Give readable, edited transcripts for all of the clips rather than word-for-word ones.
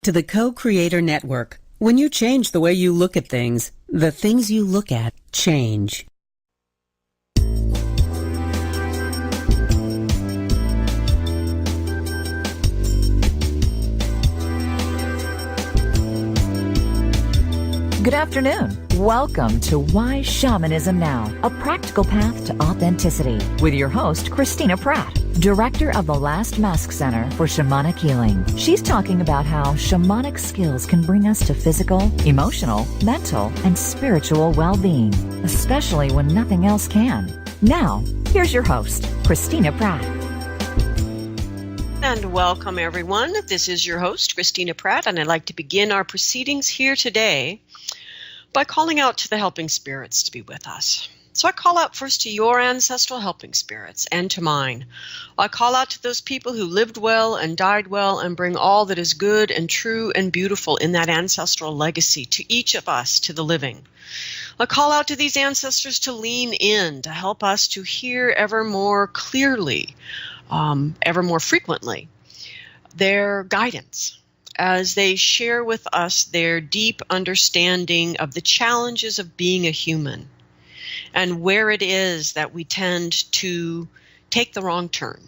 to the Co-Creator Network. When you change the way you look at things, the things you look at change. Good afternoon. Welcome to Why Shamanism Now, a practical path to authenticity, with your host, Christina Pratt, director of the Last Mask Center for Shamanic Healing. She's talking about how shamanic skills can bring us to physical, emotional, mental, and spiritual well-being, especially when nothing else can. Now, here's your host, Christina Pratt. And welcome, everyone. This is your host, Christina Pratt, and I'd like to begin our proceedings here today by calling out to the helping spirits to be with us. So I call out first to your ancestral helping spirits and to mine. I call out to those people who lived well and died well and bring all that is good and true and beautiful in that ancestral legacy to each of us, to the living. I call out to these ancestors to lean in, to help us to hear ever more clearly, ever more frequently, their guidance as they share with us their deep understanding of the challenges of being a human and where it is that we tend to take the wrong turn,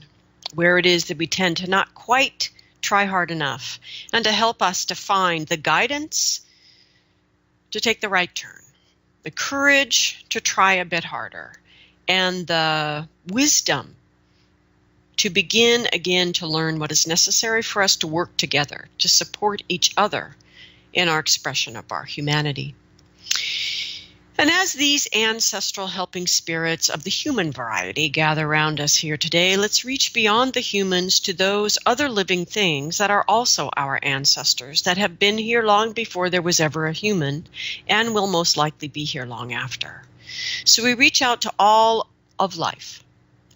where it is that we tend to not quite try hard enough, and to help us to find the guidance to take the right turn, the courage to try a bit harder, and the wisdom to begin again to learn what is necessary for us to work together, to support each other in our expression of our humanity. And as these ancestral helping spirits of the human variety gather around us here today, let's reach beyond the humans to those other living things that are also our ancestors, that have been here long before there was ever a human and will most likely be here long after. So we reach out to all of life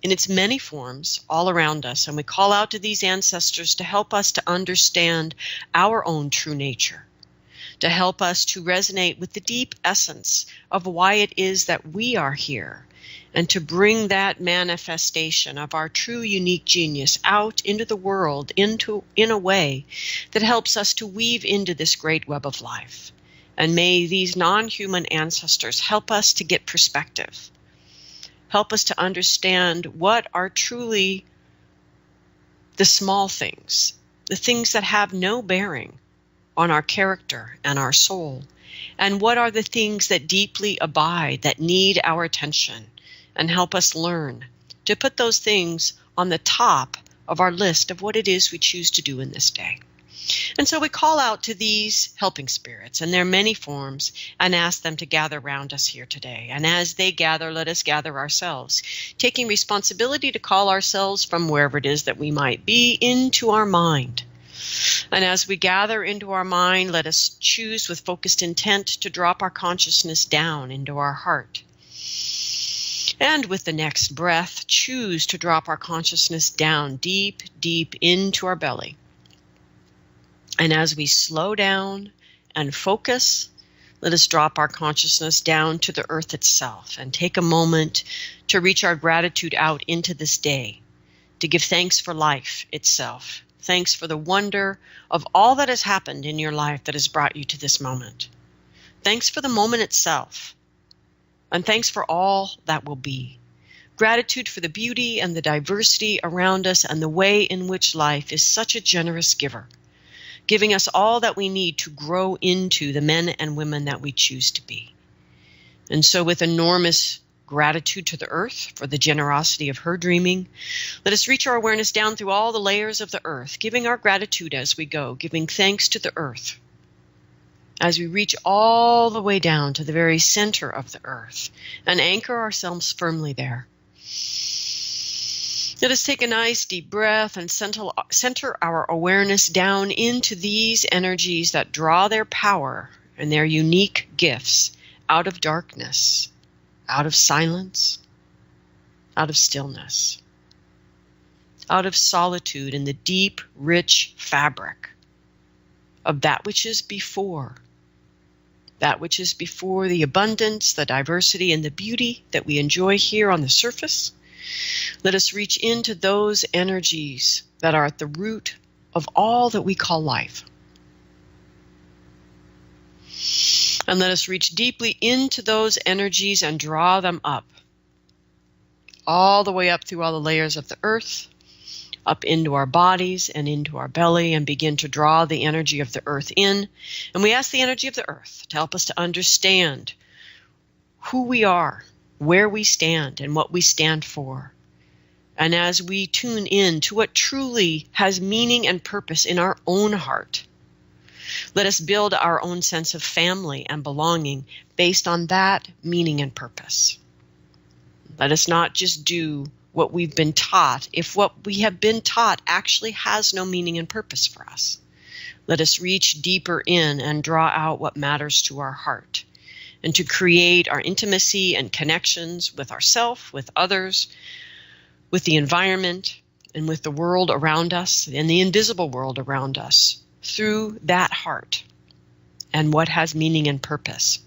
in its many forms all around us, and we call out to these ancestors to help us to understand our own true nature, to help us to resonate with the deep essence of why it is that we are here, and to bring that manifestation of our true unique genius out into the world in a way that helps us to weave into this great web of life. And may these non-human ancestors help us to get perspective, help us to understand what are truly the small things, the things that have no bearing on our character and our soul, and what are the things that deeply abide, that need our attention, and help us learn to put those things on the top of our list of what it is we choose to do in this day. And so we call out to these helping spirits in their many forms and ask them to gather around us here today. And as they gather, let us gather ourselves, taking responsibility to call ourselves from wherever it is that we might be into our mind. And as we gather into our mind, let us choose with focused intent to drop our consciousness down into our heart. And with the next breath, choose to drop our consciousness down deep, deep into our belly. And as we slow down and focus, let us drop our consciousness down to the earth itself and take a moment to reach our gratitude out into this day, to give thanks for life itself. Thanks for the wonder of all that has happened in your life that has brought you to this moment. Thanks for the moment itself. And thanks for all that will be. Gratitude for the beauty and the diversity around us and the way in which life is such a generous giver, giving us all that we need to grow into the men and women that we choose to be. And so with enormous gratitude to the earth for the generosity of her dreaming, let us reach our awareness down through all the layers of the earth, giving our gratitude as we go, giving thanks to the earth. As we reach all the way down to the very center of the earth and anchor ourselves firmly there. Let us take a nice deep breath and center our awareness down into these energies that draw their power and their unique gifts out of darkness, out of silence, out of stillness, out of solitude in the deep, rich fabric of that which is before the abundance, the diversity, and the beauty that we enjoy here on the surface. Let us reach into those energies that are at the root of all that we call life. And let us reach deeply into those energies and draw them up, all the way up through all the layers of the earth, up into our bodies and into our belly, and begin to draw the energy of the earth in. And we ask the energy of the earth to help us to understand who we are, where we stand, and what we stand for. And as we tune in to what truly has meaning and purpose in our own heart, let us build our own sense of family and belonging based on that meaning and purpose. Let us not just do what we've been taught if what we have been taught actually has no meaning and purpose for us. Let us reach deeper in and draw out what matters to our heart, and to create our intimacy and connections with ourselves, with others, with the environment, and with the world around us and the invisible world around us through that heart and what has meaning and purpose.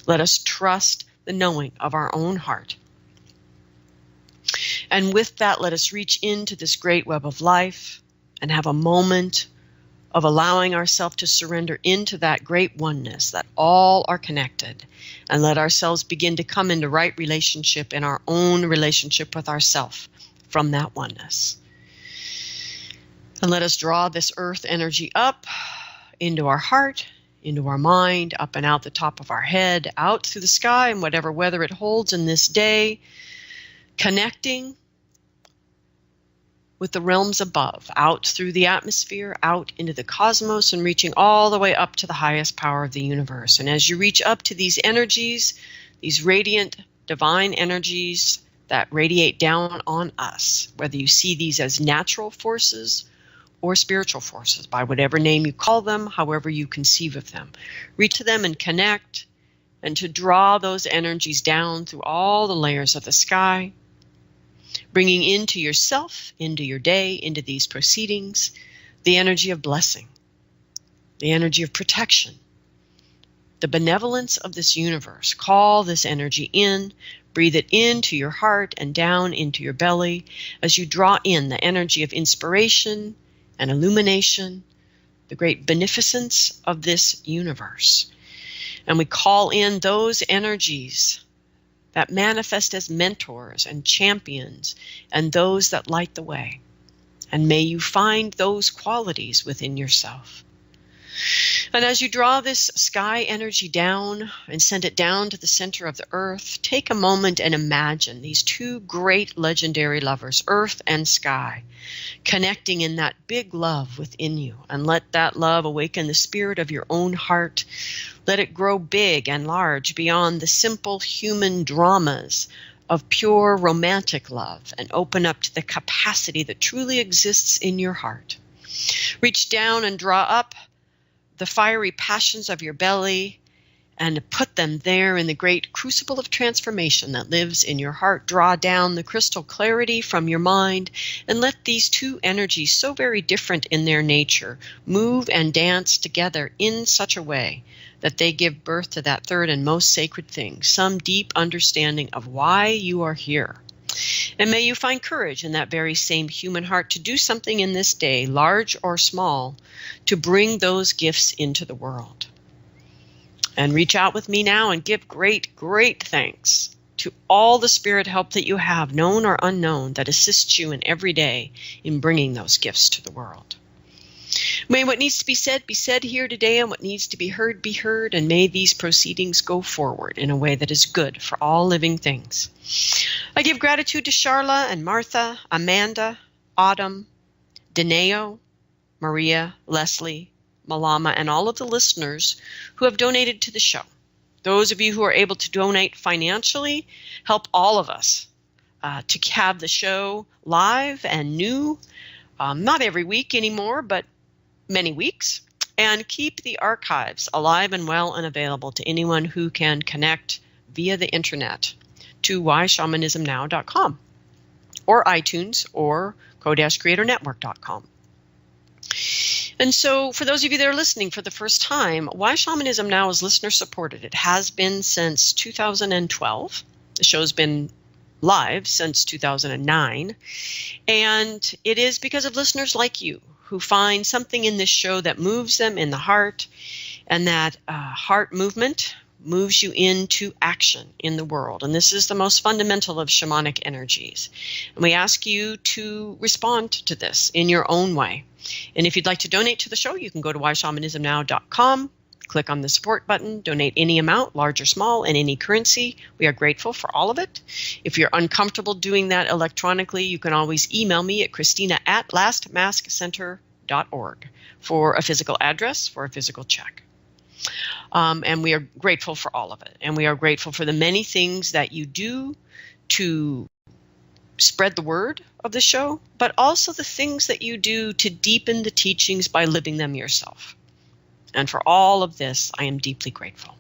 Let us trust the knowing of our own heart. And with that, let us reach into this great web of life and have a moment of allowing ourselves to surrender into that great oneness, that all are connected, and let ourselves begin to come into right relationship in our own relationship with ourselves from that oneness. And let us draw this earth energy up into our heart, into our mind, up and out the top of our head, out through the sky and whatever weather it holds in this day, connecting with the realms above, out through the atmosphere, out into the cosmos, and reaching all the way up to the highest power of the universe. And as you reach up to these energies, these radiant divine energies that radiate down on us, whether you see these as natural forces or spiritual forces, by whatever name you call them, however you conceive of them, reach to them and connect, and to draw those energies down through all the layers of the sky, bringing into yourself, into your day, into these proceedings, the energy of blessing, the energy of protection, the benevolence of this universe. Call this energy in, breathe it into your heart and down into your belly as you draw in the energy of inspiration and illumination, the great beneficence of this universe. And we call in those energies that manifest as mentors and champions and those that light the way. And may you find those qualities within yourself. And as you draw this sky energy down and send it down to the center of the earth, take a moment and imagine these two great legendary lovers, earth and sky, connecting in that big love within you. And let that love awaken the spirit of your own heart. Let it grow big and large beyond the simple human dramas of pure romantic love, and open up to the capacity that truly exists in your heart. Reach down and draw up the fiery passions of your belly and put them there in the great crucible of transformation that lives in your heart. Draw down the crystal clarity from your mind, and let these two energies, so very different in their nature, move and dance together in such a way that they give birth to that third and most sacred thing, some deep understanding of why you are here. And may you find courage in that very same human heart to do something in this day, large or small, to bring those gifts into the world. And reach out with me now and give great, great thanks to all the spirit help that you have, known or unknown, that assists you in every day in bringing those gifts to the world. May what needs to be said here today, and what needs to be heard, and may these proceedings go forward in a way that is good for all living things. I give gratitude to Charla and Martha, Amanda, Autumn, Deneo, Maria, Leslie, Malama, and all of the listeners who have donated to the show. Those of you who are able to donate financially help all of us to have the show live and new, not every week anymore, but many weeks, and keep the archives alive and well and available to anyone who can connect via the internet to whyshamanismnow.com or iTunes or co-creatornetwork.com. And so for those of you that are listening for the first time, Why Shamanism Now is listener supported. It has been since 2012. The show's been live since 2009. And it is because of listeners like you who find something in this show that moves them in the heart, and that heart movement moves you into action in the world. And this is the most fundamental of shamanic energies. And we ask you to respond to this in your own way. And if you'd like to donate to the show, you can go to whyshamanismnow.com, click on the support button, donate any amount, large or small, in any currency. We are grateful for all of it. If you're uncomfortable doing that electronically, you can always email me at christina@lastmaskcenter.org for a physical address, for a physical check. And we are grateful for all of it. And we are grateful for the many things that you do to spread the word of the show, but also the things that you do to deepen the teachings by living them yourself. And for all of this, I am deeply grateful.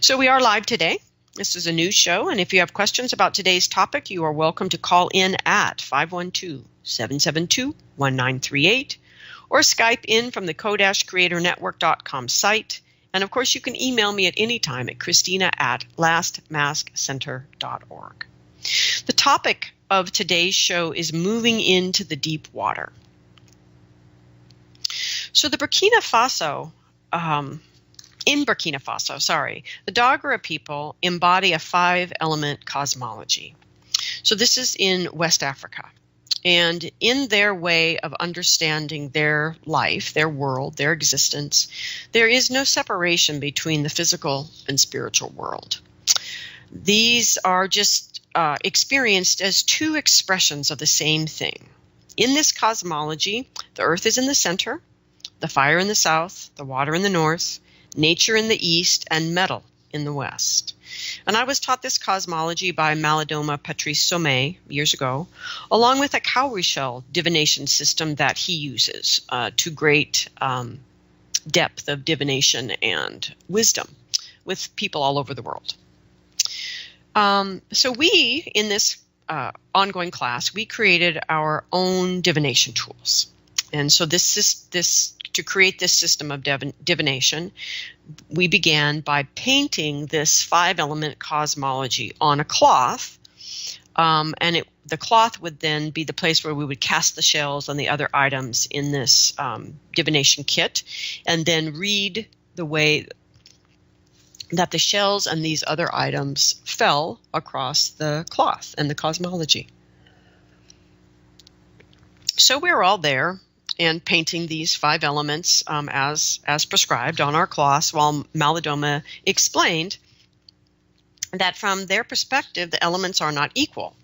So we are live today. This is a news show. And if you have questions about today's topic, you are welcome to call in at 512-772-1938 or Skype in from the co-creatornetwork.com site. And of course, you can email me at any time at christina@lastmaskcenter.org. The topic of today's show is moving into the deep water. So in Burkina Faso, the Dogra people embody a 5-element cosmology. So this is in West Africa. And in their way of understanding their life, their world, their existence, there is no separation between the physical and spiritual world. These are just experienced as two expressions of the same thing. In this cosmology, the earth is in the center, the fire in the south, the water in the north, nature in the east, and metal in the west. And I was taught this cosmology by Malidoma Patrice Sommet years ago, along with a cowrie shell divination system that he uses to great depth of divination and wisdom with people all over the world. So we, in this ongoing class, we created our own divination tools. And so to create this system of divination, we began by painting this 5-element cosmology on a cloth, and the cloth would then be the place where we would cast the shells and the other items in this divination kit, and then read the way that the shells and these other items fell across the cloth and the cosmology. So we were all there and painting these 5 elements as prescribed on our cloths, while Malidoma explained that from their perspective, the elements are not equal,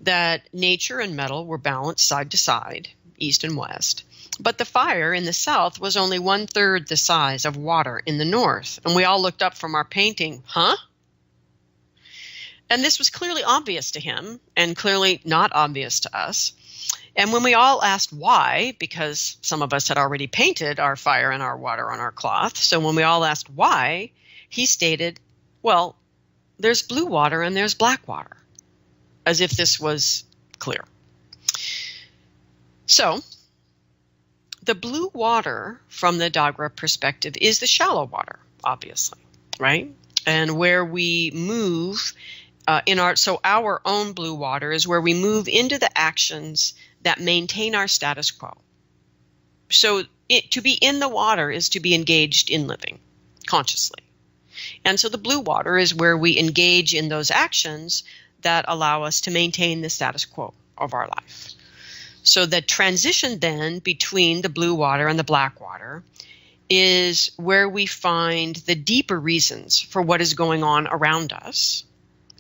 that nature and metal were balanced side to side, east and west, but the fire in the south was only 1/3 the size of water in the north. And we all looked up from our painting, huh? And this was clearly obvious to him and clearly not obvious to us. And when we all asked why, because some of us had already painted our fire and our water on our cloth, so when we all asked why, he stated, well, there's blue water and there's black water, as if this was clear. So the blue water from the Dogra perspective is the shallow water, obviously, right? And where we move so our own blue water is where we move into the actions that maintain our status quo. So to be in the water is to be engaged in living consciously. And so the blue water is where we engage in those actions that allow us to maintain the status quo of our life. So the transition then between the blue water and the black water is where we find the deeper reasons for what is going on around us,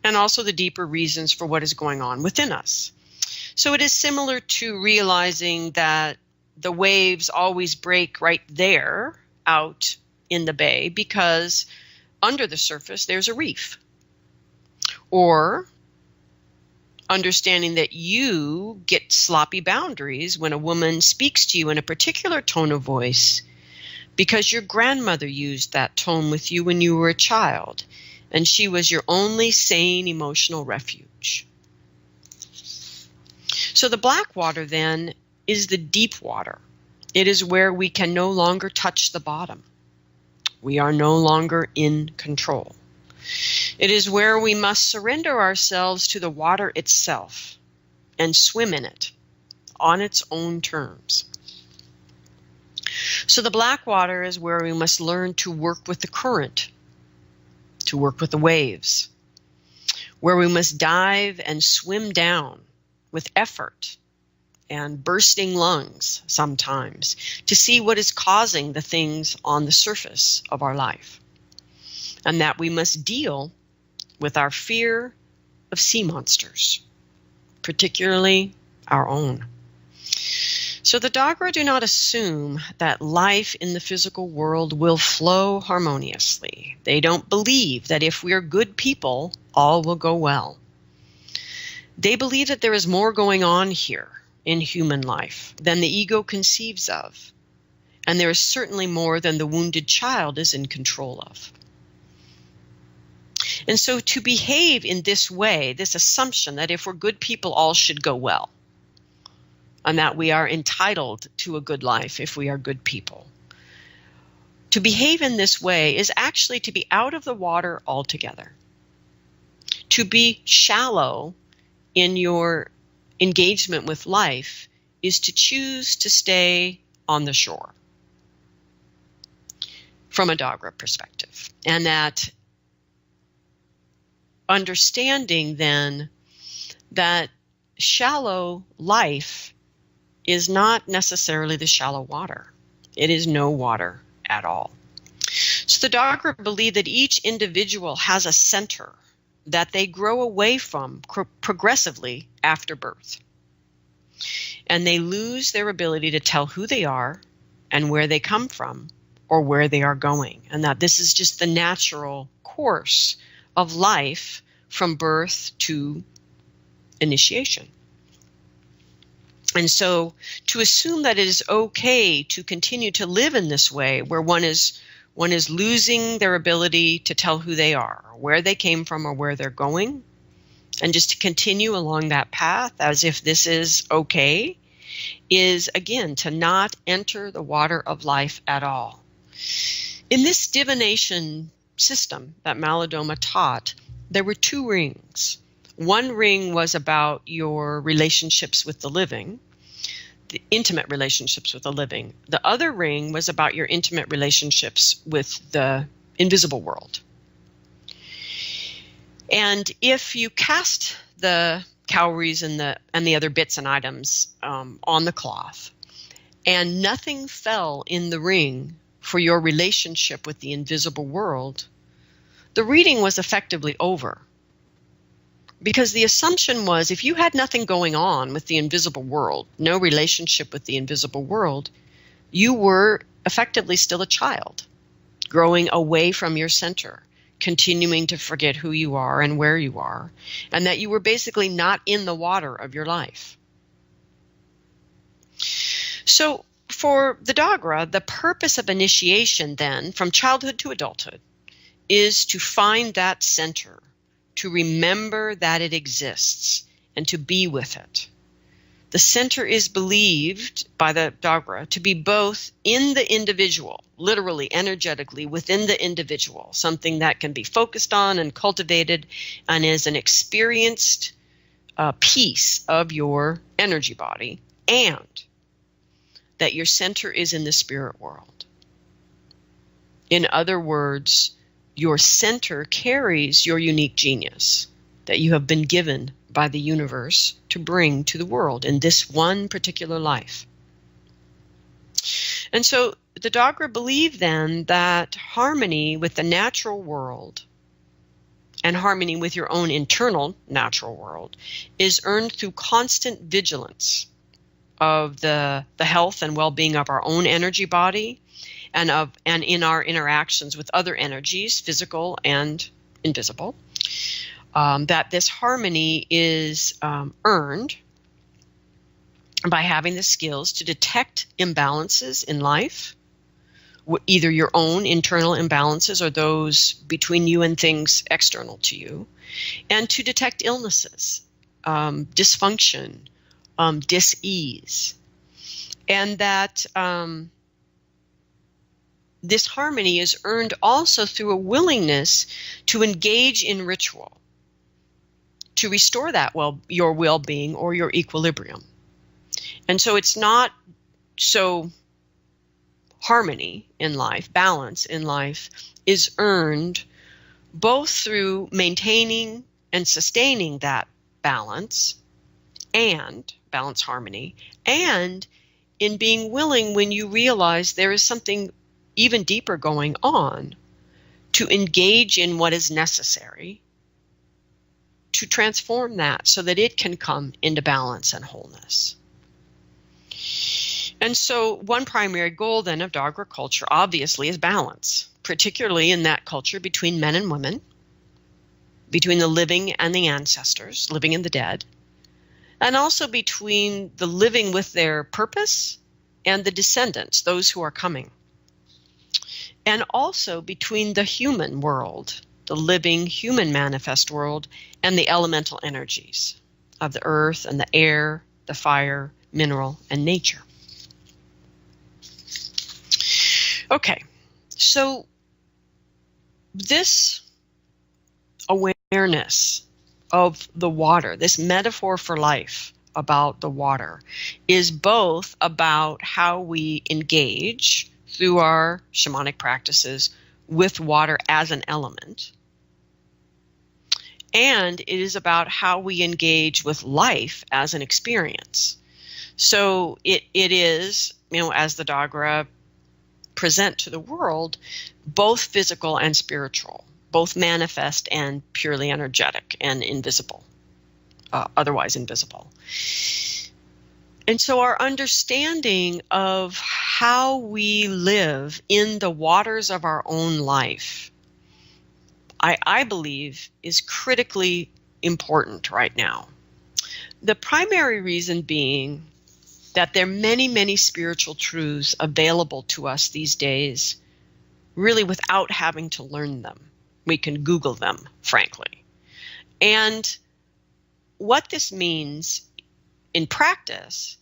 and also the deeper reasons for what is going on within us. So it is similar to realizing that the waves always break right there out in the bay because under the surface there's a reef. Or understanding that you get sloppy boundaries when a woman speaks to you in a particular tone of voice because your grandmother used that tone with you when you were a child, and she was your only sane emotional refuge. So the black water then is the deep water. It is where we can no longer touch the bottom. We are no longer in control. It is where we must surrender ourselves to the water itself and swim in it on its own terms. So the black water is where we must learn to work with the current to work with the waves, where we must dive and swim down with effort and bursting lungs sometimes to see what is causing the things on the surface of our life, and that we must deal with our fear of sea monsters, particularly our own. So the Dogra do not assume that life in the physical world will flow harmoniously. They don't believe that if we are good people, all will go well. They believe that there is more going on here in human life than the ego conceives of, and there is certainly more than the wounded child is in control of. And so to behave in this way, this assumption that if we're good people, all should go well, and that we are entitled to a good life if we are good people. To behave in this way is actually to be out of the water altogether. To be shallow in your engagement with life is to choose to stay on the shore from a Dogra perspective. And that understanding then that shallow life is not necessarily the shallow water. It is no water at all. So the Dogra believe that each individual has a center that they grow away from progressively after birth. And they lose their ability to tell who they are and where they come from or where they are going. And that this is just the natural course of life from birth to initiation. And so to assume that it is okay to continue to live in this way where one is losing their ability to tell who they are, or where they came from, or where they're going, and just to continue along that path as if this is okay, is again to not enter the water of life at all. In this divination system that Malidoma taught, there were two rings. One ring was about your relationships with the living, the intimate relationships with the living. The other ring was about your intimate relationships with the invisible world. And if you cast the cowries and the other bits and items on the cloth, and nothing fell in the ring for your relationship with the invisible world, the reading was effectively over. Because the assumption was if you had nothing going on with the invisible world, no relationship with the invisible world, you were effectively still a child, growing away from your center, continuing to forget who you are and where you are, and that you were basically not in the water of your life. So for the Dogra, the purpose of initiation then, from childhood to adulthood, is to find that center, to remember that it exists, and to be with it. The center is believed by the Dogra to be both in the individual, literally, energetically within the individual, something that can be focused on and cultivated and is an experienced piece of your energy body, and that your center is in the spirit world. In other words, your center carries your unique genius that you have been given by the universe to bring to the world in this one particular life. And so the Dogra believe then that harmony with the natural world and harmony with your own internal natural world is earned through constant vigilance of the health and well-being of our own energy body, and in our interactions with other energies, physical and invisible, that this harmony is earned by having the skills to detect imbalances in life, either your own internal imbalances or those between you and things external to you, and to detect illnesses, dysfunction, dis-ease, and that this harmony is earned also through a willingness to engage in ritual, to restore that your well-being or your equilibrium. And so it's not so harmony in life, balance in life, is earned both through maintaining and sustaining that balance and balance harmony, and in being willing when you realize there is something even deeper going on to engage in what is necessary to transform that so that it can come into balance and wholeness. And so one primary goal then of Dogra culture obviously is balance, particularly in that culture between men and women, between the living and the ancestors, living and the dead, and also between the living with their purpose and the descendants, those who are coming. And also between the human world, the living human manifest world, and the elemental energies of the earth and the air, the fire, mineral, and nature. Okay, so this awareness of the water, this metaphor for life about the water, is both about how we engage through our shamanic practices with water as an element, and it is about how we engage with life as an experience. So it is, as the Dogra present to the world, both physical and spiritual, both manifest and purely energetic and invisible, otherwise invisible. And so our understanding of how we live in the waters of our own life, I believe, is critically important right now. The primary reason being that there are many, many spiritual truths available to us these days, really without having to learn them. We can Google them, frankly. And what this means in practice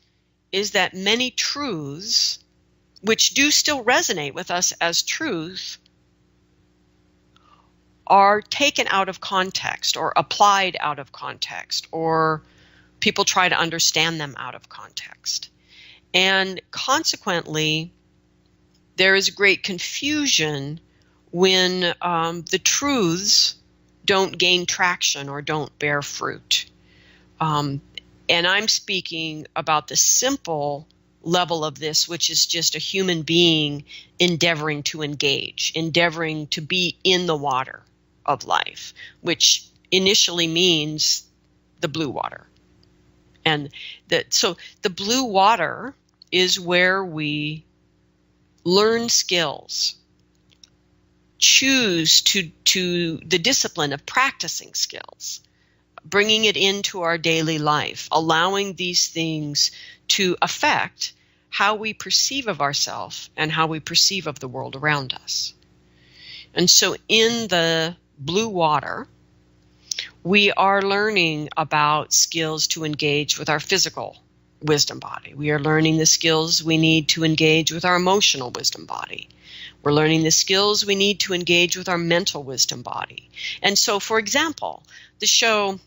is that many truths, which do still resonate with us as truth, are taken out of context or applied out of context, or people try to understand them out of context. And consequently, there is great confusion when the truths don't gain traction or don't bear fruit. And I'm speaking about the simple level of this, which is just a human being endeavoring to engage, endeavoring to be in the water of life, which initially means the blue water. And so the blue water is where we learn skills, choose to the discipline of practicing skills, bringing it into our daily life, allowing these things to affect how we perceive of ourselves and how we perceive of the world around us. And so in the blue water, we are learning about skills to engage with our physical wisdom body. We are learning the skills we need to engage with our emotional wisdom body. We're learning the skills we need to engage with our mental wisdom body. And so, for example, the show,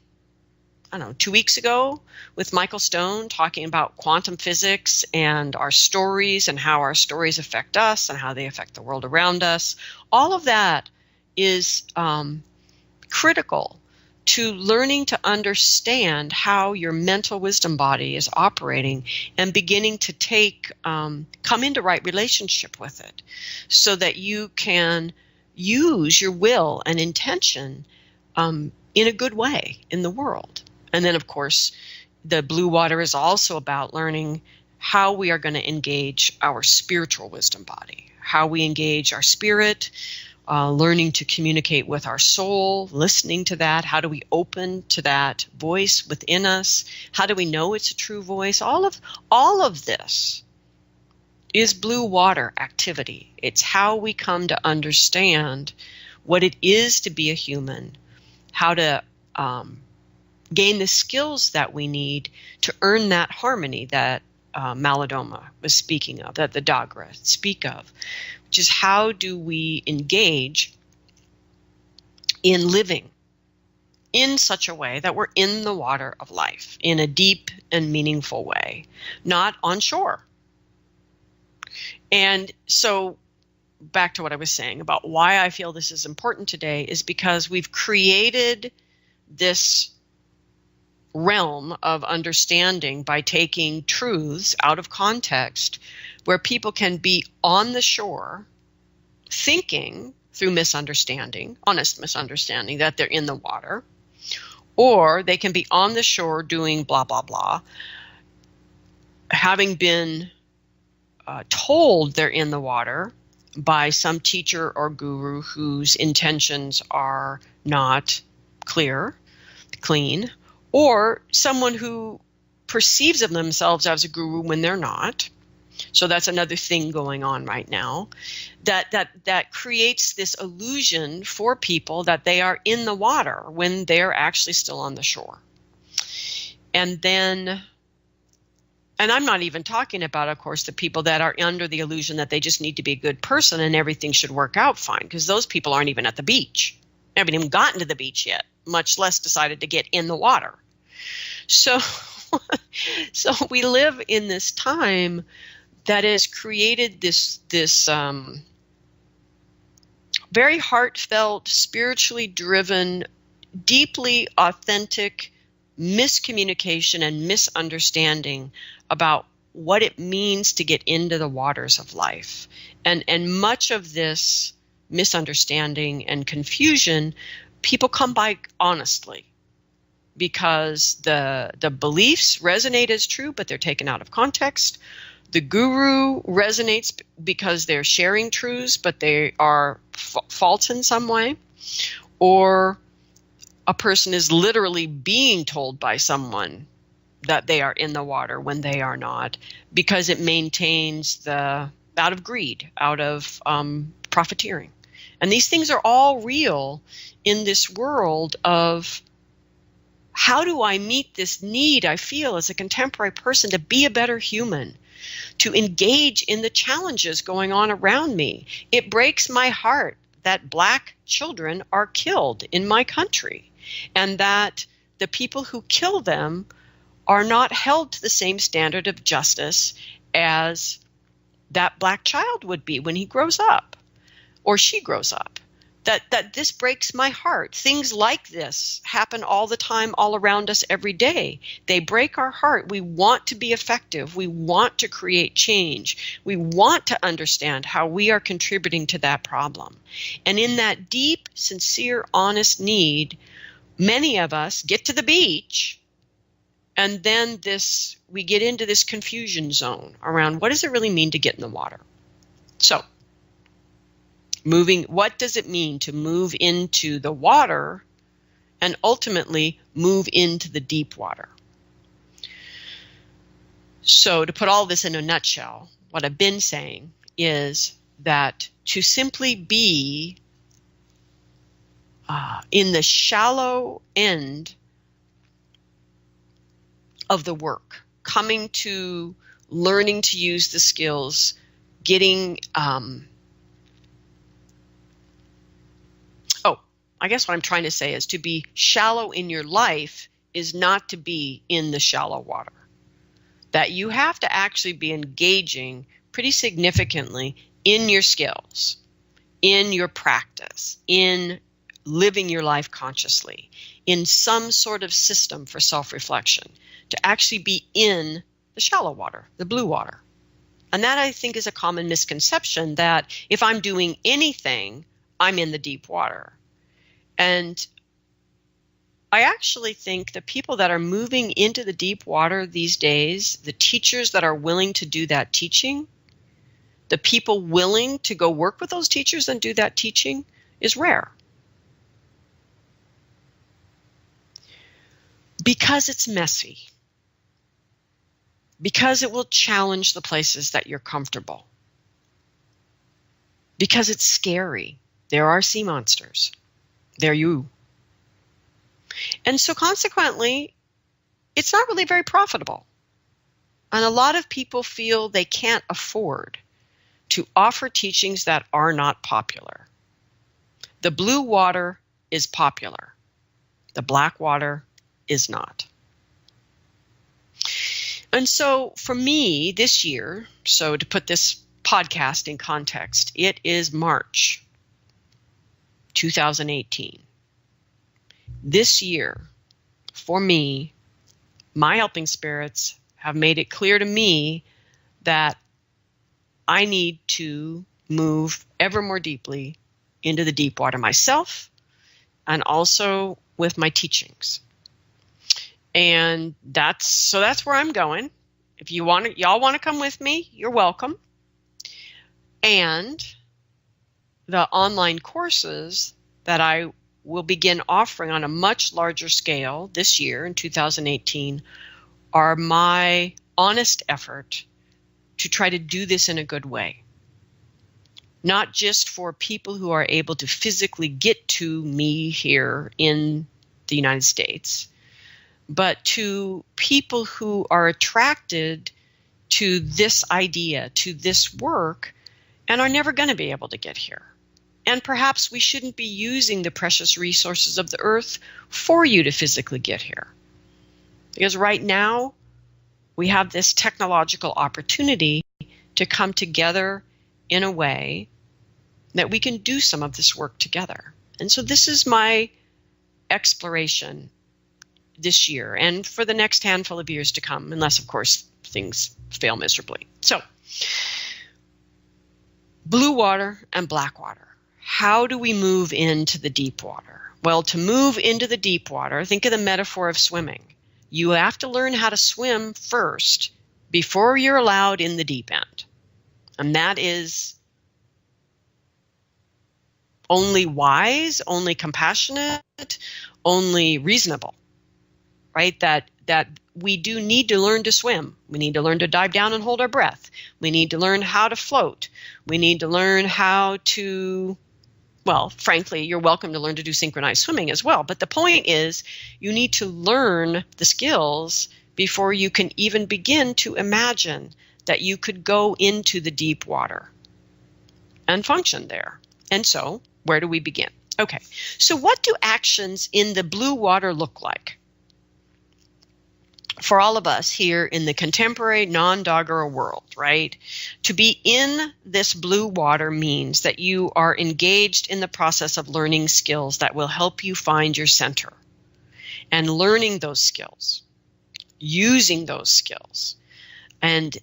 2 weeks ago with Michael Stone talking about quantum physics and our stories and how our stories affect us and how they affect the world around us, all of that is critical to learning to understand how your mental wisdom body is operating and beginning to come into right relationship with it so that you can use your will and intention in a good way in the world. And then, of course, the blue water is also about learning how we are going to engage our spiritual wisdom body, how we engage our spirit, learning to communicate with our soul, listening to that. How do we open to that voice within us? How do we know it's a true voice? All of this is blue water activity. It's how we come to understand what it is to be a human, how to gain the skills that we need to earn that harmony that Malidoma was speaking of, that the Dogra speak of, which is how do we engage in living in such a way that we're in the water of life, in a deep and meaningful way, not on shore. And so back to what I was saying about why I feel this is important today is because we've created this realm of understanding by taking truths out of context where people can be on the shore thinking through misunderstanding, honest misunderstanding, that they're in the water, or they can be on the shore doing blah, blah, blah, having been told they're in the water by some teacher or guru whose intentions are not clean, or someone who perceives of themselves as a guru when they're not. So that's another thing going on right now that creates this illusion for people that they are in the water when they're actually still on the shore. And I'm not even talking about, of course, the people that are under the illusion that they just need to be a good person and everything should work out fine, because those people aren't even at the beach. They haven't even gotten to the beach yet, much less decided to get in the water. So we live in this time that has created this very heartfelt, spiritually driven, deeply authentic miscommunication and misunderstanding about what it means to get into the waters of life. And much of this misunderstanding and confusion, people come by honestly because the beliefs resonate as true, but they're taken out of context. The guru resonates because they're sharing truths, but they are false in some way. Or a person is literally being told by someone that they are in the water when they are not, because it maintains out of greed, out of profiteering. And these things are all real in this world of how do I meet this need I feel as a contemporary person to be a better human, to engage in the challenges going on around me. It breaks my heart that Black children are killed in my country, and that the people who kill them are not held to the same standard of justice as that Black child would be when he grows up or she grows up. That this breaks my heart. Things like this happen all the time, all around us every day. They break our heart. We want to be effective. We want to create change. We want to understand how we are contributing to that problem. And in that deep, sincere, honest need, many of us get to the beach, and then we get into this confusion zone around what does it really mean to get in the water. So, what does it mean to move into the water and ultimately move into the deep water? So to put all this in a nutshell, what I've been saying is that to simply be in the shallow end of the work, coming to learning to use the skills, getting I guess what I'm trying to say is to be shallow in your life is not to be in the shallow water. That you have to actually be engaging pretty significantly in your skills, in your practice, in living your life consciously, in some sort of system for self-reflection, to actually be in the shallow water, the blue water. And that, I think, is a common misconception that if I'm doing anything, I'm in the deep water. And I actually think the people that are moving into the deep water these days, the teachers that are willing to do that teaching, the people willing to go work with those teachers and do that teaching is rare. Because it's messy. Because it will challenge the places that you're comfortable. Because it's scary. There are sea monsters. They're you. And so consequently, it's not really very profitable. And a lot of people feel they can't afford to offer teachings that are not popular. The blue water is popular. The black water is not. And so for me this year, so to put this podcasting context, it is March 2018. This year, for me, my helping spirits have made it clear to me that I need to move ever more deeply into the deep water myself, and also with my teachings. And that's where I'm going. If y'all want to come with me, you're welcome. And the online courses that I will begin offering on a much larger scale this year in 2018 are my honest effort to try to do this in a good way. Not just for people who are able to physically get to me here in the United States, but to people who are attracted to this idea, to this work, and are never going to be able to get here. And perhaps we shouldn't be using the precious resources of the earth for you to physically get here. Because right now, we have this technological opportunity to come together in a way that we can do some of this work together. And so this is my exploration this year and for the next handful of years to come, unless, of course, things fail miserably. So, blue water and black water. How do we move into the deep water? Well, to move into the deep water, think of the metaphor of swimming. You have to learn how to swim first before you're allowed in the deep end. And that is only wise, only compassionate, only reasonable, right? That we do need to learn to swim. We need to learn to dive down and hold our breath. We need to learn how to float. We need to learn how to, well, frankly, you're welcome to learn to do synchronized swimming as well. But the point is, you need to learn the skills before you can even begin to imagine that you could go into the deep water and function there. And so, where do we begin? Okay, so what do actions in the blue water look like? For all of us here in the contemporary non-doggerel world, right? To be in this blue water means that you are engaged in the process of learning skills that will help you find your center. And learning those skills, using those skills, and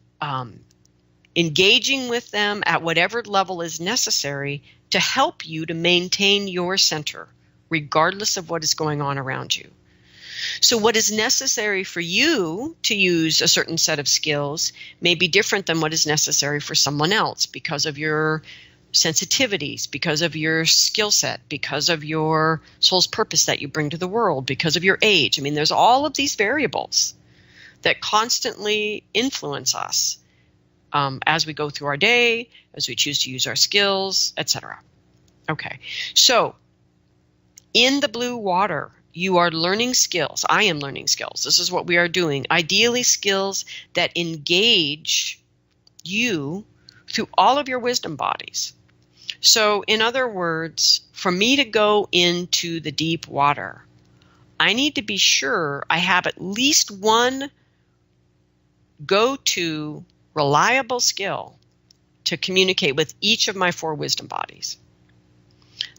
engaging with them at whatever level is necessary to help you to maintain your center, regardless of what is going on around you. So what is necessary for you to use a certain set of skills may be different than what is necessary for someone else because of your sensitivities, because of your skill set, because of your soul's purpose that you bring to the world, because of your age. I mean, there's all of these variables that constantly influence us as we go through our day, as we choose to use our skills, etc. Okay, so in the blue water, you are learning skills. I am learning skills. This is what we are doing. Ideally, skills that engage you through all of your wisdom bodies. So, in other words, for me to go into the deep water, I need to be sure I have at least one go-to reliable skill to communicate with each of my four wisdom bodies.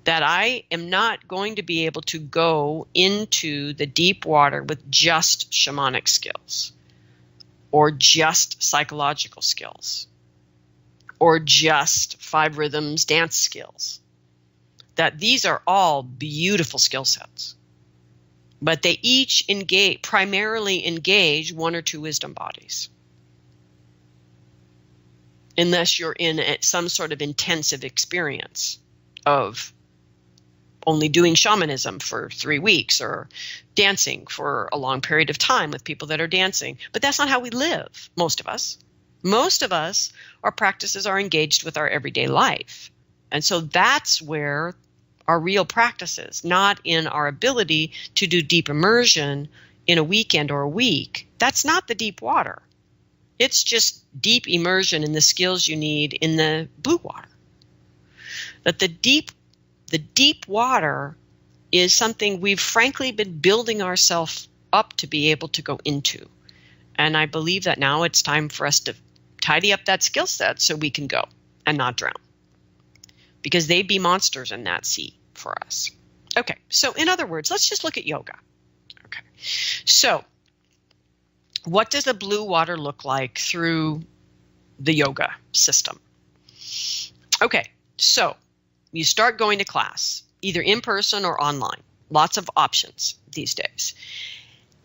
That I am not going to be able to go into the deep water with just shamanic skills, or just psychological skills, or just 5 rhythms dance skills. That these are all beautiful skill sets, but they each primarily engage 1 or 2 wisdom bodies. Unless you're in some sort of intensive experience of only doing shamanism for 3 weeks or dancing for a long period of time with people that are dancing. But that's not how we live, most of us. Most of us, our practices are engaged with our everyday life. And so that's where our real practice is, not in our ability to do deep immersion in a weekend or a week. That's not the deep water. It's just deep immersion in the skills you need in the blue water. That the deep water is something we've frankly been building ourselves up to be able to go into. And I believe that now it's time for us to tidy up that skill set so we can go. and not drown, because they'd be monsters in that sea for us. Okay, so in other words, let's just look at yoga. Okay, so what does the blue water look like through the yoga system? Okay, so you start going to class, either in person or online. Lots of options these days.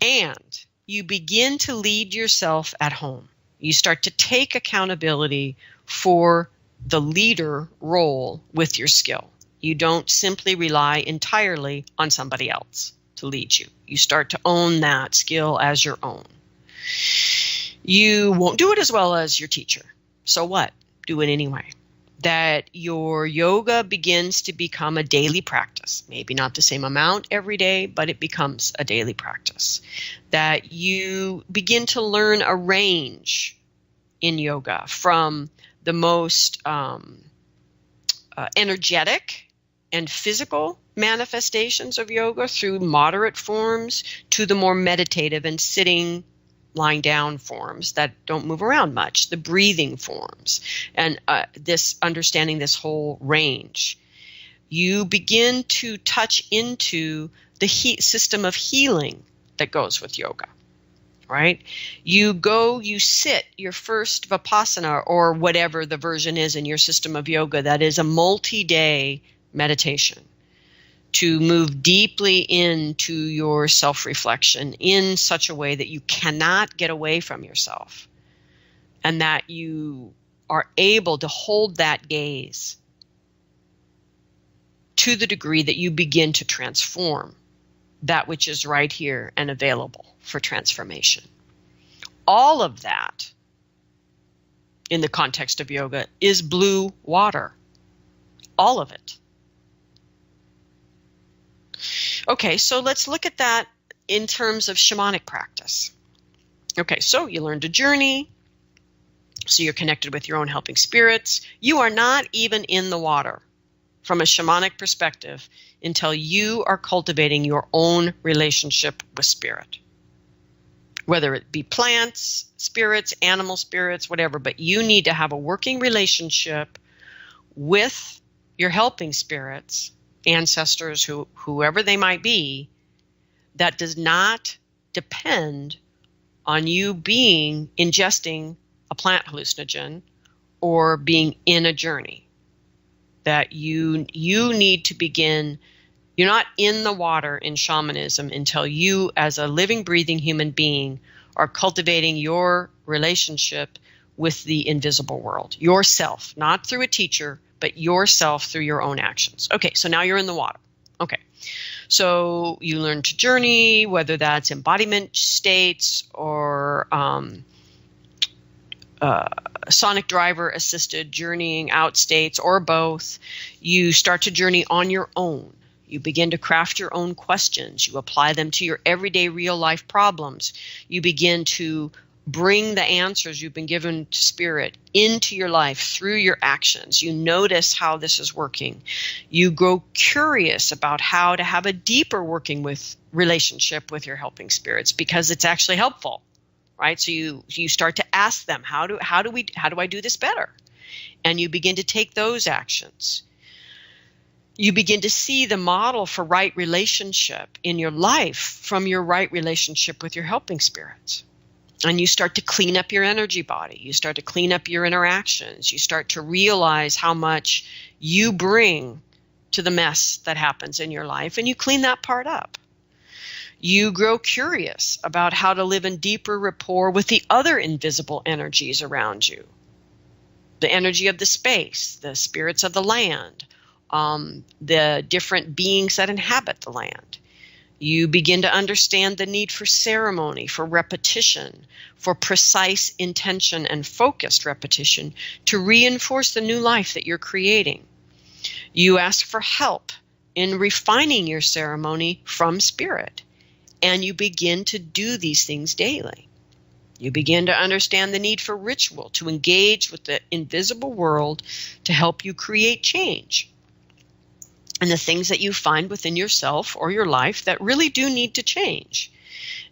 And you begin to lead yourself at home. You start to take accountability for the leader role with your skill. You don't simply rely entirely on somebody else to lead you. You start to own that skill as your own. You won't do it as well as your teacher. So what? Do it anyway. That your yoga begins to become a daily practice. Maybe not the same amount every day, but it becomes a daily practice. That you begin to learn a range in yoga from the most energetic and physical manifestations of yoga through moderate forms to the more meditative and sitting, lying down forms that don't move around much, the breathing forms, and this understanding this whole range. You begin to touch into the system of healing that goes with yoga, right? You sit your first Vipassana or whatever the version is in your system of yoga that is a multi-day meditation to move deeply into your self-reflection in such a way that you cannot get away from yourself, and that you are able to hold that gaze to the degree that you begin to transform that which is right here and available for transformation. All of that, in the context of yoga, is blue water. All of it. Okay, so let's look at that in terms of shamanic practice. Okay, so you learn to journey, so you're connected with your own helping spirits. You are not even in the water from a shamanic perspective until you are cultivating your own relationship with spirit. Whether it be plants, spirits, animal spirits, whatever, but you need to have a working relationship with your helping spirits, ancestors, whoever they might be, that does not depend on you ingesting a plant hallucinogen or being in a journey. That you need to begin, you're not in the water in shamanism until you, as a living, breathing human being, are cultivating your relationship with the invisible world, yourself, not through a teacher, but yourself through your own actions. Okay, so now you're in the water. Okay, so you learn to journey, whether that's embodiment states or sonic driver assisted journeying out states, or both. You start to journey on your own. You begin to craft your own questions. You apply them to your everyday real life problems. You begin to bring the answers you've been given to spirit into your life through your actions. You notice how this is working. You grow curious about how to have a deeper working with relationship with your helping spirits, because it's actually helpful, right? So you start to ask them, how do I do this better? And you begin to take those actions. You begin to see the model for right relationship in your life from your right relationship with your helping spirits. And you start to clean up your energy body. You start to clean up your interactions. You start to realize how much you bring to the mess that happens in your life, and you clean that part up. You grow curious about how to live in deeper rapport with the other invisible energies around you. The energy of the space, the spirits of the land, the different beings that inhabit the land. You begin to understand the need for ceremony, for repetition, for precise intention and focused repetition to reinforce the new life that you're creating. You ask for help in refining your ceremony from spirit, and you begin to do these things daily. You begin to understand the need for ritual to engage with the invisible world to help you create change. And the things that you find within yourself or your life that really do need to change.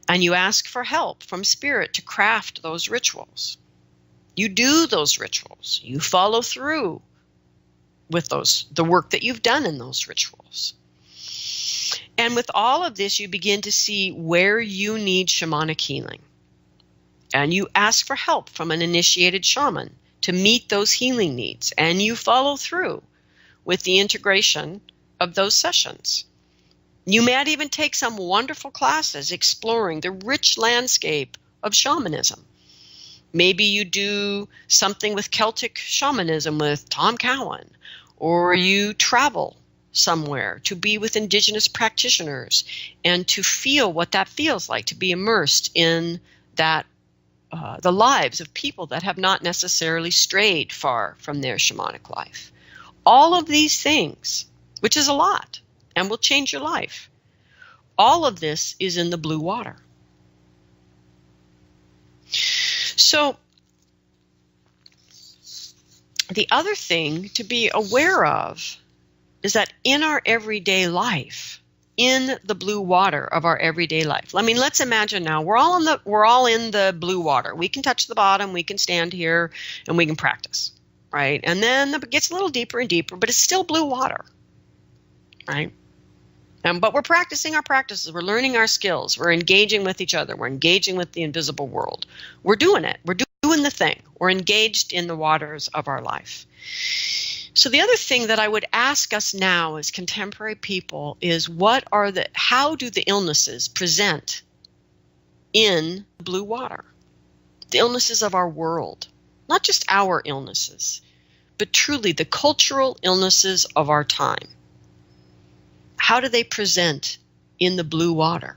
And you ask for help from spirit to craft those rituals. You do those rituals. You follow through with the work that you've done in those rituals. And with all of this, you begin to see where you need shamanic healing. And you ask for help from an initiated shaman to meet those healing needs. And you follow through with the integration of those sessions. You might even take some wonderful classes exploring the rich landscape of shamanism. Maybe you do something with Celtic shamanism with Tom Cowan, or you travel somewhere to be with indigenous practitioners and to feel what that feels like to be immersed in that the lives of people that have not necessarily strayed far from their shamanic life. All of these things, which is a lot and will change your life, all of this is in the blue water. So the other thing to be aware of is that in our everyday life, in the blue water of our everyday life. I mean, let's imagine now we're all in the blue water. We can touch the bottom, we can stand here, and we can practice, right? And then it gets a little deeper and deeper, but it's still blue water, right? But we're practicing our practices. We're learning our skills. We're engaging with each other. We're engaging with the invisible world. We're doing it. We're doing the thing. We're engaged in the waters of our life. So the other thing that I would ask us now as contemporary people is how do the illnesses present in blue water? The illnesses of our world, not just our illnesses, but truly the cultural illnesses of our time. How do they present in the blue water?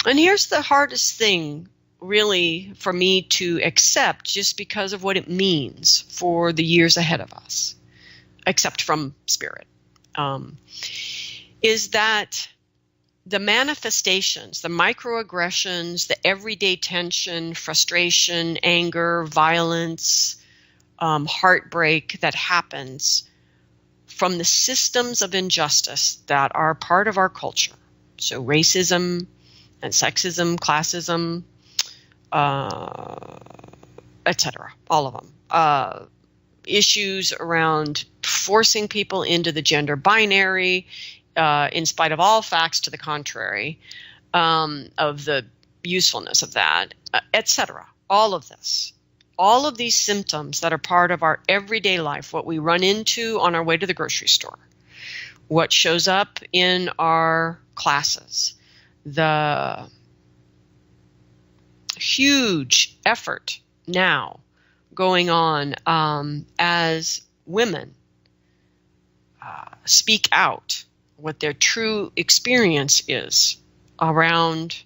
And here's the hardest thing really for me to accept, just because of what it means for the years ahead of us, except from spirit, is that the manifestations, the microaggressions, the everyday tension, frustration, anger, violence, heartbreak that happens from the systems of injustice that are part of our culture. So racism and sexism, classism, etc., all of them. Issues around forcing people into the gender binary, in spite of all facts to the contrary, of the usefulness of that, etc. All of this. All of these symptoms that are part of our everyday life, what we run into on our way to the grocery store, what shows up in our classes, the huge effort now going on as women speak out what their true experience is around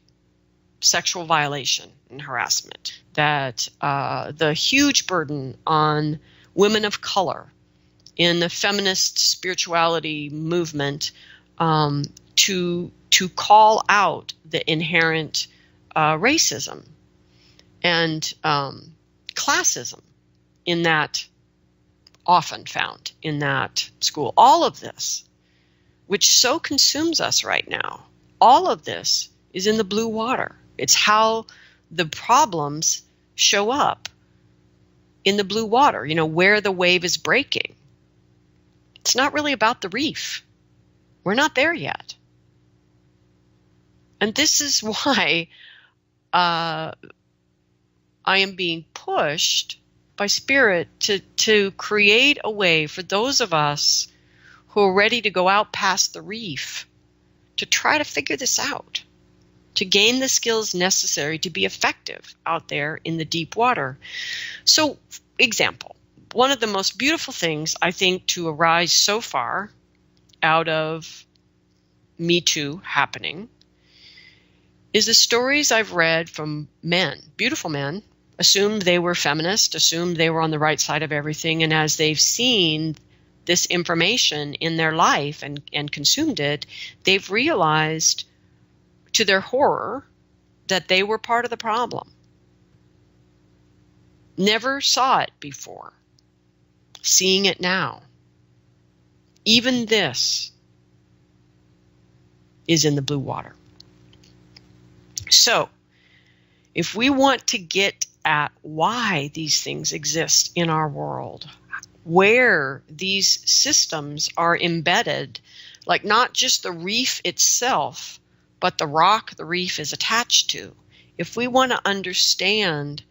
sexual violation and harassment, that the huge burden on women of color in the feminist spirituality movement to call out the inherent racism and classism in that, often found in that school. All of this, which so consumes us right now, all of this is in the blue water. It's how the problems show up in the blue water, where the wave is breaking. It's not really about the reef. We're not there yet. And this is why I am being pushed by Spirit to create a way for those of us who are ready to go out past the reef to try to figure this out, to gain the skills necessary to be effective out there in the deep water. So, example, one of the most beautiful things I think to arise so far out of Me Too happening is the stories I've read from men, beautiful men, assumed they were feminist, assumed they were on the right side of everything, and as they've seen this information in their life and consumed it, they've realized to their horror that they were part of the problem. Never saw it before. Seeing it now. Even this is in the blue water. So, if we want to get at why these things exist in our world, where these systems are embedded, like not just the reef itself, but the rock the reef is attached to. If we want to understand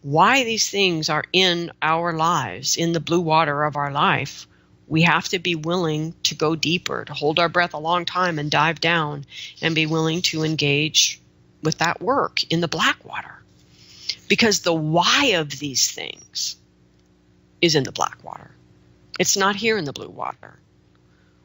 why these things are in our lives, in the blue water of our life, we have to be willing to go deeper, to hold our breath a long time and dive down and be willing to engage with that work in the black water. Because the why of these things is in the black water. It's not here in the blue water.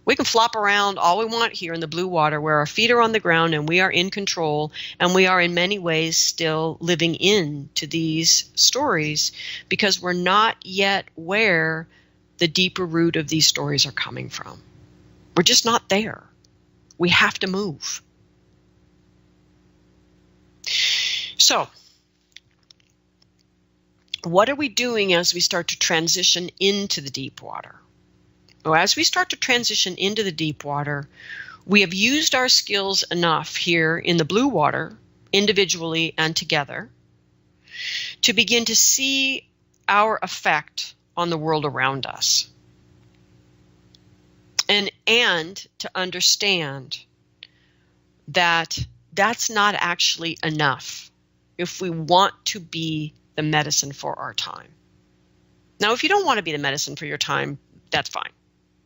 We can flop around all we want here in the blue water where our feet are on the ground and we are in control, and we are in many ways still living into these stories because we're not yet where the deeper root of these stories are coming from. We're just not there. We have to move. So, what are we doing as we start to transition into the deep water? Well, as we start to transition into the deep water, we have used our skills enough here in the blue water, individually and together, to begin to see our effect on the world around us. And to understand that that's not actually enough if we want to be the medicine for our time. Now, if you don't want to be the medicine for your time, that's fine.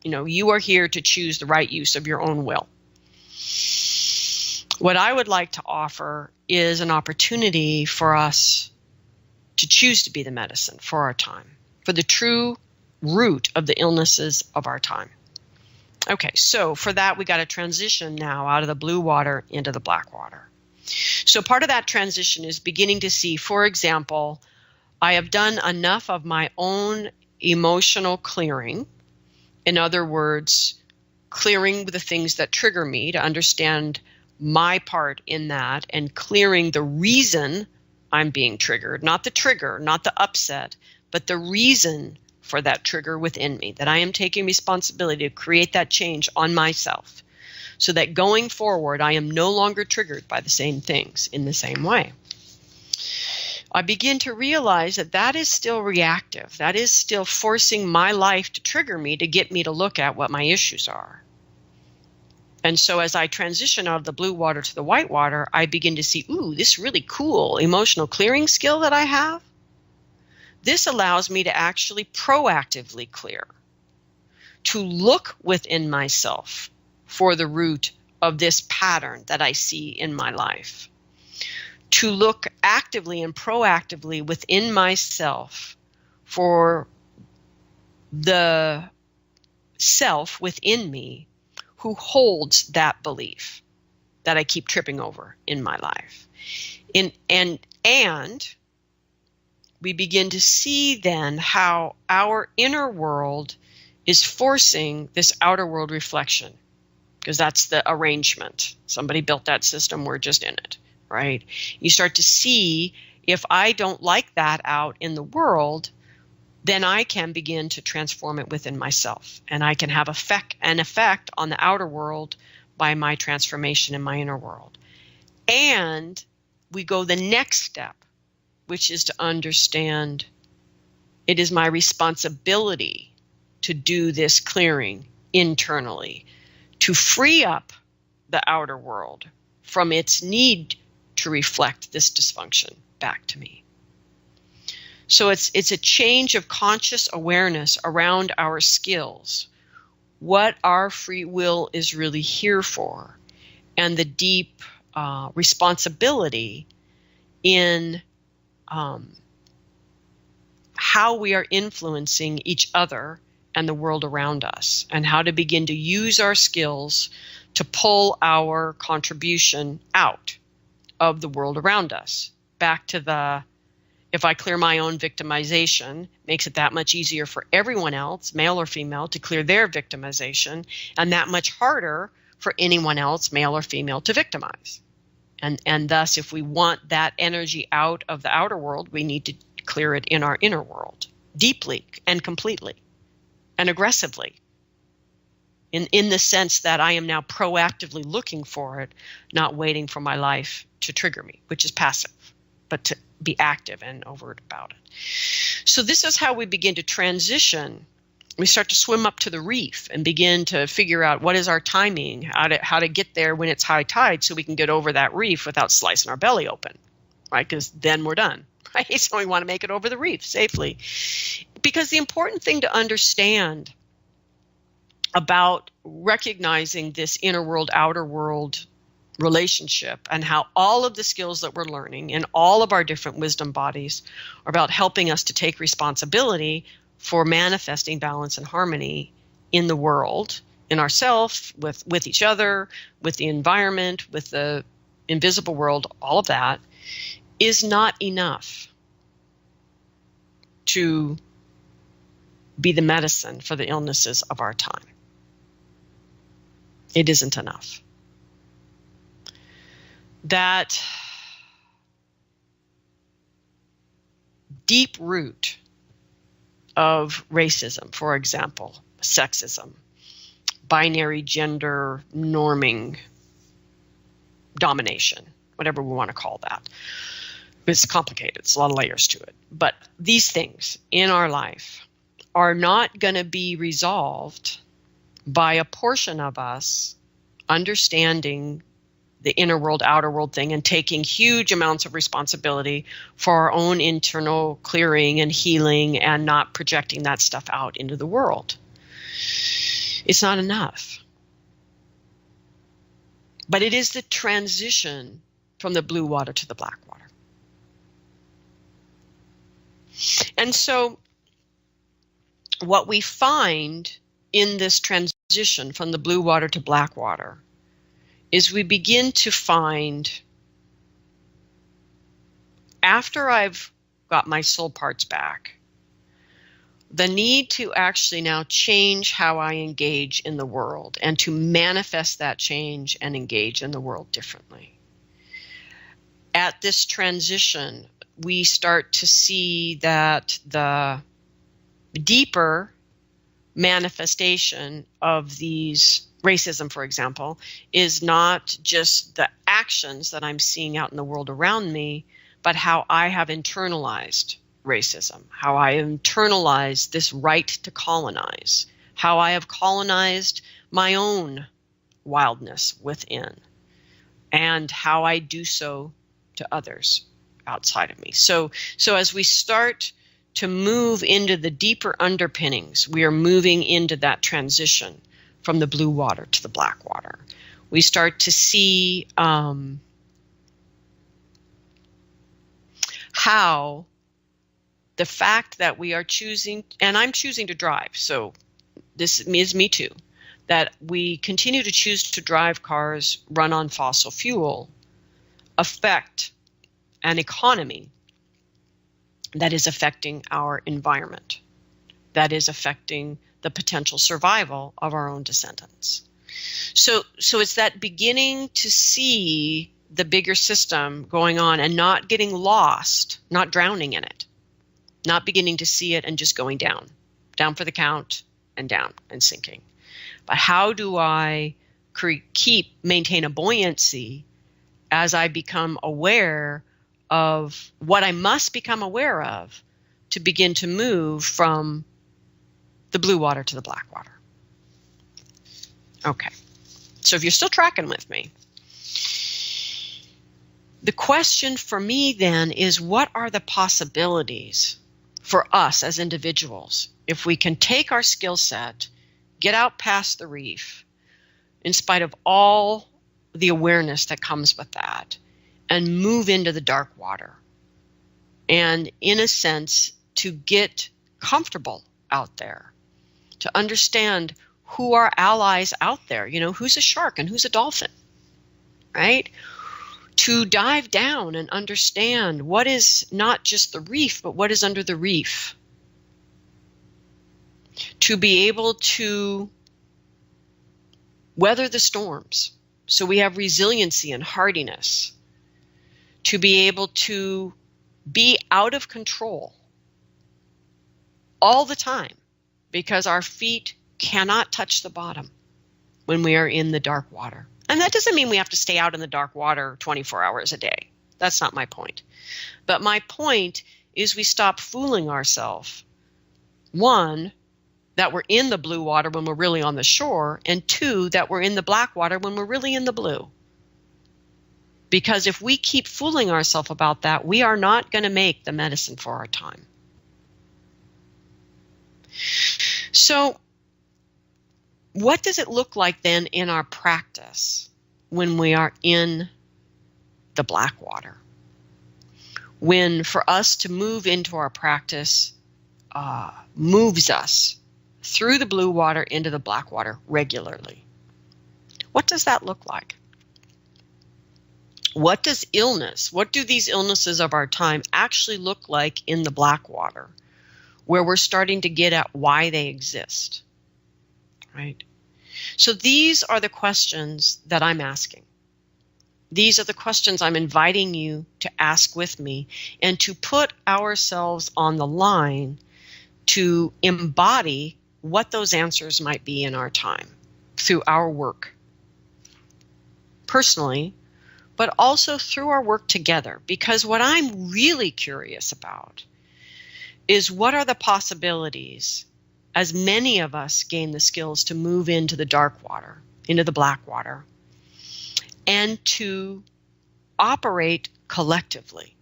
You are here to choose the right use of your own will. What I would like to offer is an opportunity for us to choose to be the medicine for our time, for the true root of the illnesses of our time. Okay, so for that, we got to transition now out of the blue water into the black water. So part of that transition is beginning to see, for example, I have done enough of my own emotional clearing. In other words, clearing the things that trigger me to understand my part in that, and clearing the reason I'm being triggered, not the trigger, not the upset, but the reason for that trigger within me, that I am taking responsibility to create that change on myself so that going forward, I am no longer triggered by the same things in the same way. I begin to realize that that is still reactive. That is still forcing my life to trigger me to get me to look at what my issues are. And so as I transition out of the blue water to the white water, I begin to see, ooh, this really cool emotional clearing skill that I have. This allows me to actually proactively clear, to look within myself for the root of this pattern that I see in my life, to look actively and proactively within myself for the self within me who holds that belief that I keep tripping over in my life. And we begin to see then how our inner world is forcing this outer world reflection, because that's the arrangement. Somebody built that system, we're just in it, right? You start to see, if I don't like that out in the world, then I can begin to transform it within myself, and I can have an effect on the outer world by my transformation in my inner world. And we go the next step, which is to understand it is my responsibility to do this clearing internally, to free up the outer world from its need to reflect this dysfunction back to me. So it's a change of conscious awareness around our skills, what our free will is really here for, and the deep responsibility in how we are influencing each other and the world around us, and how to begin to use our skills to pull our contribution out of the world around us. Back to if I clear my own victimization, makes it that much easier for everyone else, male or female, to clear their victimization, and that much harder for anyone else, male or female, to victimize. And thus, if we want that energy out of the outer world, we need to clear it in our inner world, deeply and completely and aggressively, in the sense that I am now proactively looking for it, not waiting for my life to trigger me, which is passive. but to be active and overt about it. So this is how we begin to transition. We start to swim up to the reef and begin to figure out what is our timing, how to get there when it's high tide so we can get over that reef without slicing our belly open, right? Because then we're done, right? So we want to make it over the reef safely. Because the important thing to understand about recognizing this inner world, outer world relationship and how all of the skills that we're learning in all of our different wisdom bodies are about helping us to take responsibility for manifesting balance and harmony in the world, in ourselves, with each other, with the environment, with the invisible world, all of that is not enough to be the medicine for the illnesses of our time. It isn't enough. That deep root of racism, for example, sexism, binary gender norming, domination, whatever we want to call that. It's complicated. It's a lot of layers to it. But these things in our life are not going to be resolved by a portion of us understanding the inner world, outer world thing and taking huge amounts of responsibility for our own internal clearing and healing and not projecting that stuff out into the world. It's not enough. But it is the transition from the blue water to the black water. And so what we find in this transition from the blue water to black water is we begin to find, after I've got my soul parts back, the need to actually now change how I engage in the world and to manifest that change and engage in the world differently. At this transition, we start to see that the deeper manifestation of these racism, for example, is not just the actions that I'm seeing out in the world around me, but how I have internalized racism, how I internalized this right to colonize, how I have colonized my own wildness within, and how I do so to others outside of me. So as we start to move into the deeper underpinnings, we are moving into that transition from the blue water to the black water. We start to see how the fact that we are choosing, and I'm choosing to drive, so this is me too, that we continue to choose to drive cars run on fossil fuel affect an economy that is affecting our environment, that is affecting the potential survival of our own descendants. So it's that beginning to see the bigger system going on and not getting lost, not drowning in it, not beginning to see it and just going down for the count and down and sinking. But how do I maintain a buoyancy as I become aware of what I must become aware of to begin to move from the blue water to the black water? Okay, so if you're still tracking with me, the question for me then is, what are the possibilities for us as individuals if we can take our skill set, get out past the reef, in spite of all the awareness that comes with that, and move into the dark water, and in a sense to get comfortable out there, to understand who are allies out there, who's a shark and who's a dolphin, right? To dive down and understand what is not just the reef, but what is under the reef. To be able to weather the storms, so we have resiliency and hardiness. To be able to be out of control all the time, because our feet cannot touch the bottom when we are in the dark water. And that doesn't mean we have to stay out in the dark water 24 hours a day. That's not my point. But my point is we stop fooling ourselves. One, that we're in the blue water when we're really on the shore, and two, that we're in the black water when we're really in the blue. Because if we keep fooling ourselves about that, we are not going to make the medicine for our time. So, what does it look like then in our practice when we are in the black water? When for us to move into our practice moves us through the blue water into the black water regularly. What does that look like? What does illness, what do these illnesses of our time actually look like in the black water, where we're starting to get at why they exist, right? So these are the questions that I'm asking. These are the questions I'm inviting you to ask with me and to put ourselves on the line to embody what those answers might be in our time through our work. Personally, but also through our work together. Because what I'm really curious about is what are the possibilities as many of us gain the skills to move into the dark water, into the black water, and to operate collectively.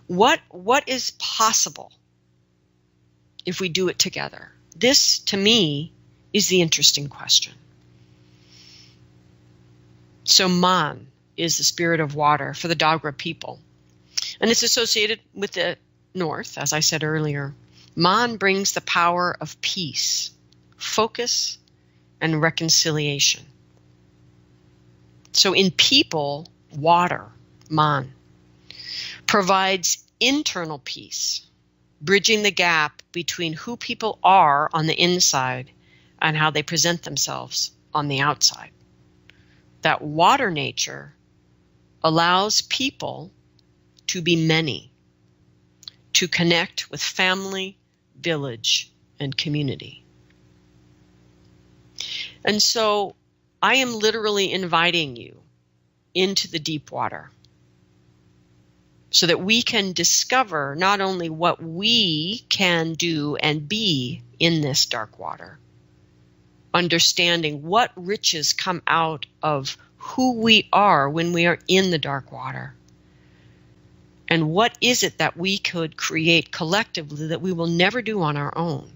What is possible if we do it together? This, to me, is the interesting question. So Man is the spirit of water for the Dogra people. And it's associated with the north, as I said earlier. Man brings the power of peace, focus, and reconciliation. So in people, water, Man, provides internal peace, bridging the gap between who people are on the inside and how they present themselves on the outside. That water nature allows people to be many, to connect with family, village, and community. And so I am literally inviting you into the deep water so that we can discover not only what we can do and be in this dark water, understanding what riches come out of who we are when we are in the dark water. And what is it that we could create collectively that we will never do on our own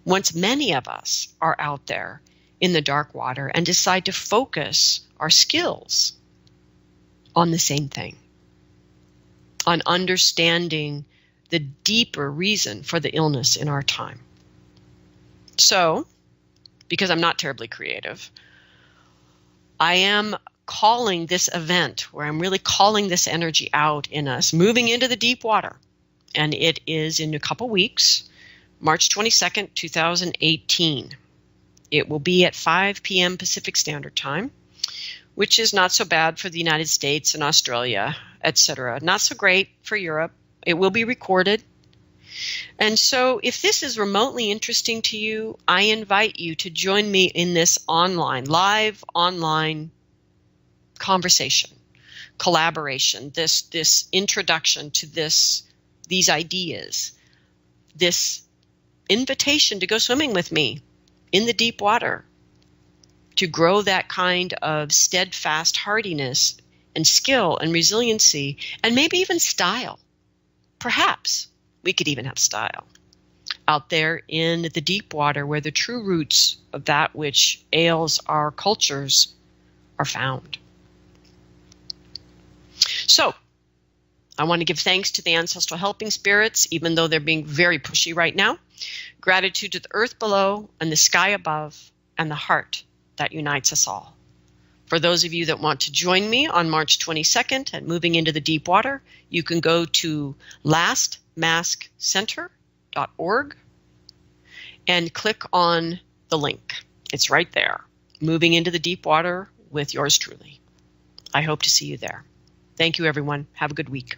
once many of us are out there in the dark water and decide to focus our skills on the same thing, on understanding the deeper reason for the illness in our time. So, because I'm not terribly creative, I am calling this event, where I'm really calling this energy out in us, moving into the deep water. And it is in a couple weeks, March 22nd, 2018. It will be at 5 p.m. Pacific Standard Time, which is not so bad for the United States and Australia, etc. Not so great for Europe. It will be recorded. And so if this is remotely interesting to you, I invite you to join me in this live online conversation, collaboration, this introduction to these ideas, this invitation to go swimming with me in the deep water, to grow that kind of steadfast hardiness and skill and resiliency, and maybe even style. Perhaps we could even have style out there in the deep water, where the true roots of that which ails our cultures are found. So, I want to give thanks to the ancestral helping spirits, even though they're being very pushy right now. Gratitude to the earth below and the sky above and the heart that unites us all. For those of you that want to join me on March 22nd at Moving into the Deep Water, you can go to lastmaskcenter.org and click on the link. It's right there. Moving into the Deep Water with yours truly. I hope to see you there. Thank you, everyone. Have a good week.